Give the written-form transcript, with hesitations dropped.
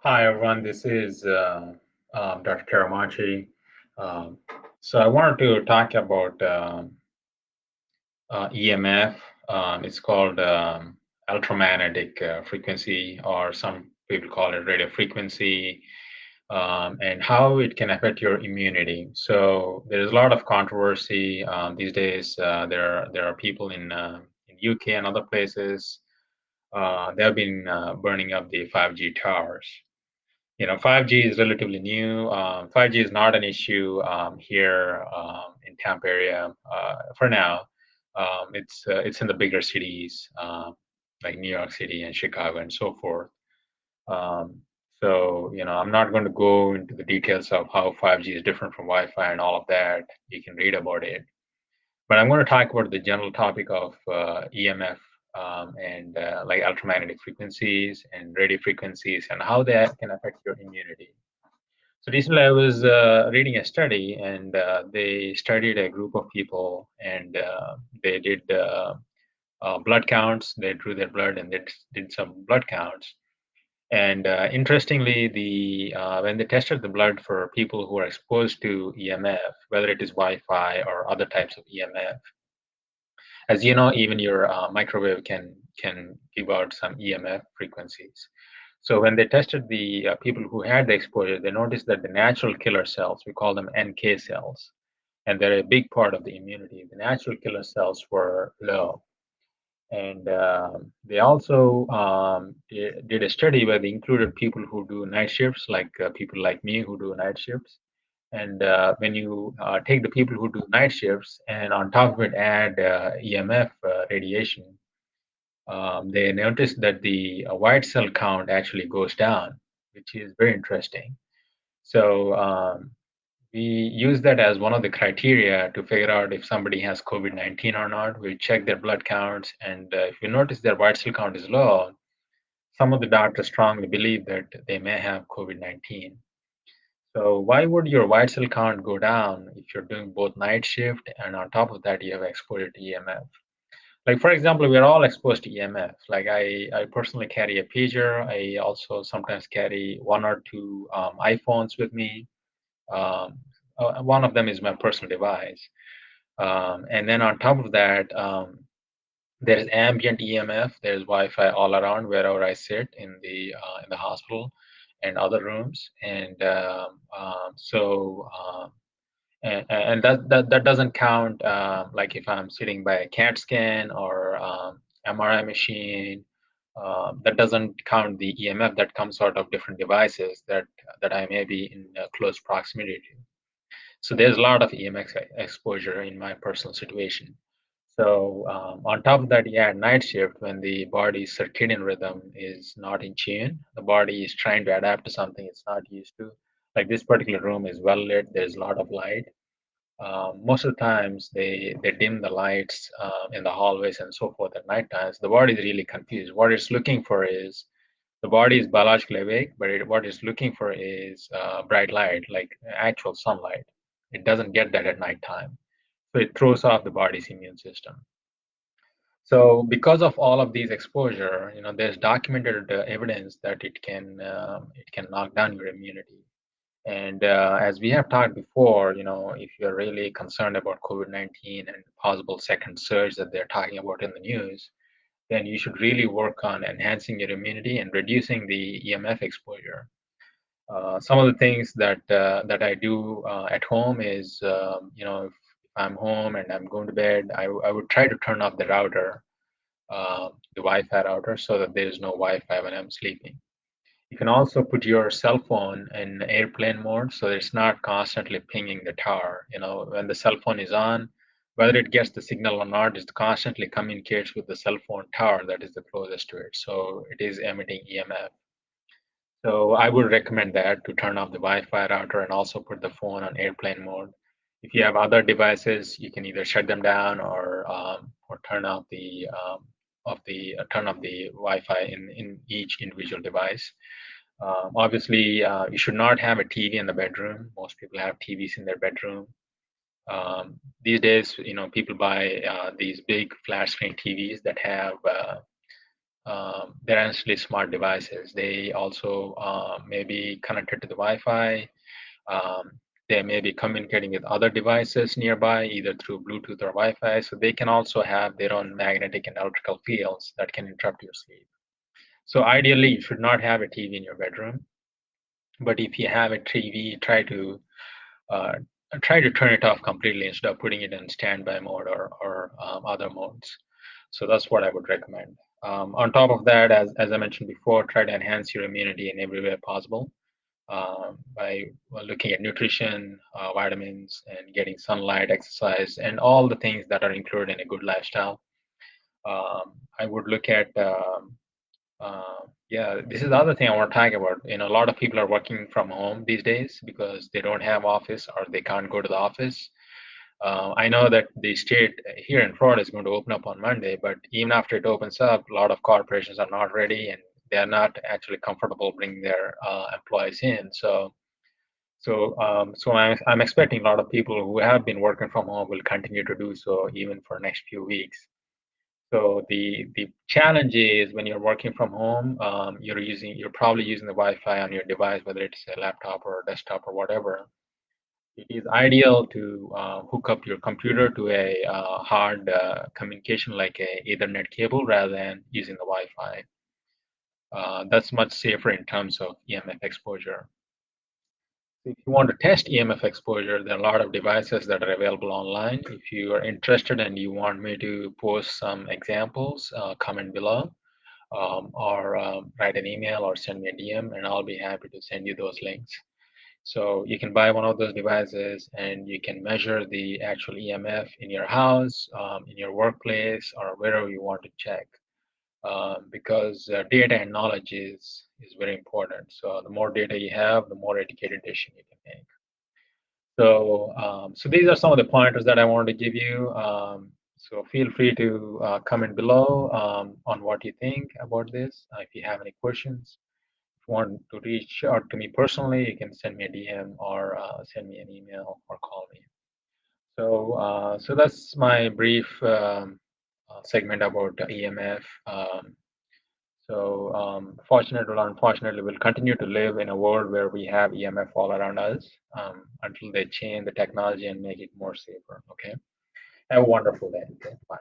Hi, everyone. This is Dr. Teramachi. Um, so I wanted to talk about EMF. It's called electromagnetic frequency, or some people call it radio frequency, and how it can affect your immunity. So there's a lot of controversy these days. There are people in UK and other places. They have been burning up the 5G towers. 5G is relatively new. 5G is not an issue here in Tampa area for now. It's in the bigger cities like New York City and Chicago and so forth. Um, so I'm not going to go into the details of how 5G is different from Wi-Fi and all of that. You can read about it. But I'm going to talk about the general topic of EMF and like electromagnetic frequencies and radio frequencies and how that can affect your immunity. So recently, I was reading a study, and they studied a group of people, and they did blood counts. They drew their blood, and they did some blood counts. And interestingly, the when they tested the blood for people who are exposed to EMF, whether it is Wi-Fi or other types of EMF, as you know, even your microwave can give out some EMF frequencies. So when they tested the people who had the exposure, they noticed that the natural killer cells, we call them NK cells, and they're a big part of the immunity. The natural killer cells were low. And they also did a study where they included people who do night shifts, like people like me who do night shifts. And when you take the people who do night shifts and on top of it add EMF radiation, they noticed that the white cell count actually goes down, which is very interesting. So we use that as one of the criteria to figure out if somebody has COVID-19 or not. We check their blood counts, and if you notice their white cell count is low, some of the doctors strongly believe that they may have COVID-19. So why would your white cell count go down if you're doing both night shift and on top of that you have exposure to EMF? Like for example, we're all exposed to EMF. Like I personally carry a pager. I also sometimes carry one or two iPhones with me. Um, One of them is my personal device. And then on top of that, there is ambient EMF. There's Wi-Fi all around wherever I sit in the hospital and other rooms. And and that doesn't count like if I'm sitting by a CAT scan or MRI machine. That doesn't count the EMF that comes out of different devices that I may be in close proximity to. So there's a lot of EMF exposure in my personal situation. So on top of that, yeah, night shift, when the body's circadian rhythm is not in tune, the body is trying to adapt to something it's not used to. Like this particular room is well lit, there's a lot of light. Most of the times they dim the lights in the hallways and so forth at night times. The body is really confused. What it's looking for is the body is biologically awake, but what it's looking for is bright light, like actual sunlight. It doesn't get that at nighttime, so it throws off the body's immune system. So because of all of these exposure, there's documented evidence that it can knock down your immunity. And as we have talked before, if you're really concerned about COVID-19 and possible second surge that they're talking about in the news, then you should really work on enhancing your immunity and reducing the EMF exposure. Some of the things that I do at home is, if I'm home and I'm going to bed, I would try to turn off the router, the Wi-Fi router, so that there is no Wi-Fi when I'm sleeping. You can also put your cell phone in airplane mode so it's not constantly pinging the tower. When the cell phone is on, whether it gets the signal or not, it constantly communicates with the cell phone tower that is the closest to it. So it is emitting EMF. So I would recommend that to turn off the Wi-Fi router and also put the phone on airplane mode. If you have other devices, you can either shut them down or turn off the Wi-Fi in each individual device. Obviously, you should not have a TV in the bedroom. Most people have TVs in their bedroom. These days, people buy these big flat screen TVs that have they're essentially smart devices. They also may be connected to the Wi-Fi. Um, they may be communicating with other devices nearby, either through Bluetooth or Wi-Fi. So they can also have their own magnetic and electrical fields that can interrupt your sleep. So ideally, you should not have a TV in your bedroom. But if you have a TV, uh, try to turn it off completely instead of putting it in standby mode or other modes. So that's what I would recommend. On top of that, as I mentioned before, try to enhance your immunity in every way possible by looking at nutrition, vitamins, and getting sunlight, exercise, and all the things that are included in a good lifestyle. I would look at yeah, this is the other thing I want to talk about. A lot of people are working from home these days because they don't have office or they can't go to the office. I know that the state here in Florida is going to open up on Monday, but even after it opens up, a lot of corporations are not ready and they are not actually comfortable bringing their employees in. So I'm expecting a lot of people who have been working from home will continue to do so even for next few weeks. So the challenge is when you're working from home, you're probably using the Wi-Fi on your device, whether it's a laptop or a desktop or whatever. It is ideal to hook up your computer to a hard communication like a Ethernet cable rather than using the Wi-Fi. That's much safer in terms of EMF exposure. If you want to test EMF exposure, there are a lot of devices that are available online. If you are interested and you want me to post some examples, comment below or write an email or send me a DM, and I'll be happy to send you those links. So you can buy one of those devices and you can measure the actual EMF in your house, in your workplace, or wherever you want to check. Because data and knowledge is very important. So the more data you have, the more educated decision you can make. So these are some of the pointers that I wanted to give you. So feel free to comment below on what you think about this. If you have any questions, if you want to reach out to me personally, you can send me a DM or send me an email or call me. So that's my brief segment about EMF. Fortunately or unfortunately, we'll continue to live in a world where we have EMF all around us until they change the technology and make it more safer. Okay. Have a wonderful day. Okay. Bye.